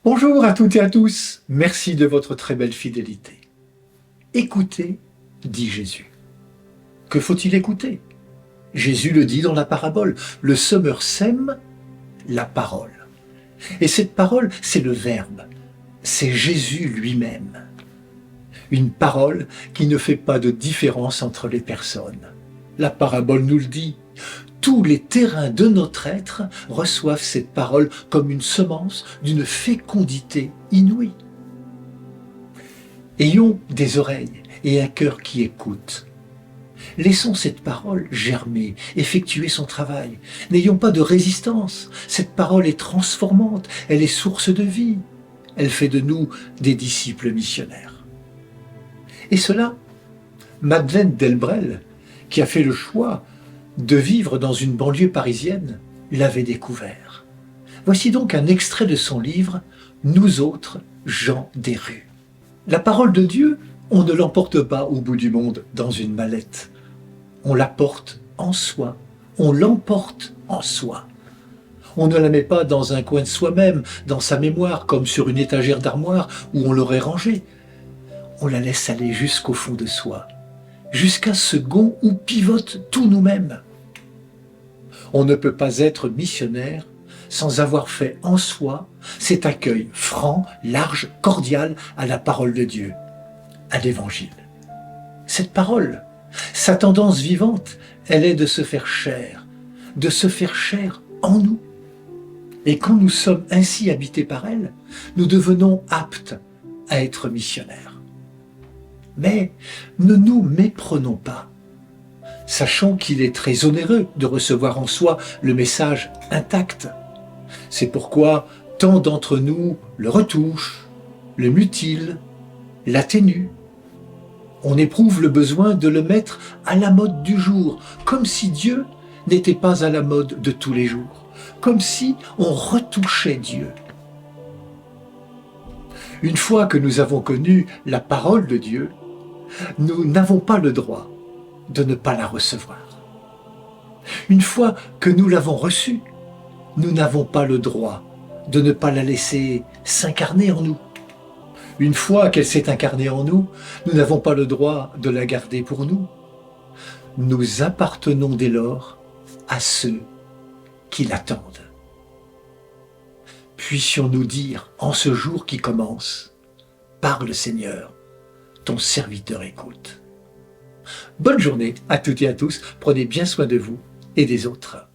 Bonjour à toutes et à tous, merci de votre très belle fidélité. Écoutez, dit Jésus. Que faut-il écouter? Jésus le dit dans la parabole, le semeur sème la parole. Et cette parole, c'est le Verbe, c'est Jésus lui-même. Une parole qui ne fait pas de différence entre les personnes. La parabole nous le dit. Tous les terrains de notre être reçoivent cette parole comme une semence d'une fécondité inouïe. Ayons des oreilles et un cœur qui écoute. Laissons cette parole germer, effectuer son travail. N'ayons pas de résistance. Cette parole est transformante, elle est source de vie. Elle fait de nous des disciples missionnaires. Et cela, Madeleine Delbrel, qui a fait le choix de vivre dans une banlieue parisienne, l'avait découvert. Voici donc un extrait de son livre « Nous autres, gens des rues ». La parole de Dieu, on ne l'emporte pas au bout du monde dans une mallette. On la porte en soi, on l'emporte en soi. On ne la met pas dans un coin de soi-même, dans sa mémoire, comme sur une étagère d'armoire où on l'aurait rangée. On la laisse aller jusqu'au fond de soi, jusqu'à ce gond où pivote tout nous-mêmes. On ne peut pas être missionnaire sans avoir fait en soi cet accueil franc, large, cordial à la parole de Dieu, à l'Évangile. Cette parole, sa tendance vivante, elle est de se faire chair en nous. Et quand nous sommes ainsi habités par elle, nous devenons aptes à être missionnaires. Mais ne nous méprenons pas. Sachant qu'il est très onéreux de recevoir en soi le message intact. C'est pourquoi tant d'entre nous le retouchent, le mutilent, l'atténuent. On éprouve le besoin de le mettre à la mode du jour, comme si Dieu n'était pas à la mode de tous les jours, comme si on retouchait Dieu. Une fois que nous avons connu la parole de Dieu, nous n'avons pas le droit de ne pas la recevoir. Une fois que nous l'avons reçue, nous n'avons pas le droit de ne pas la laisser s'incarner en nous. Une fois qu'elle s'est incarnée en nous, nous n'avons pas le droit de la garder pour nous. Nous appartenons dès lors à ceux qui l'attendent. Puissions-nous dire en ce jour qui commence, « Parle Seigneur, ton serviteur écoute ». Bonne journée à toutes et à tous, prenez bien soin de vous et des autres.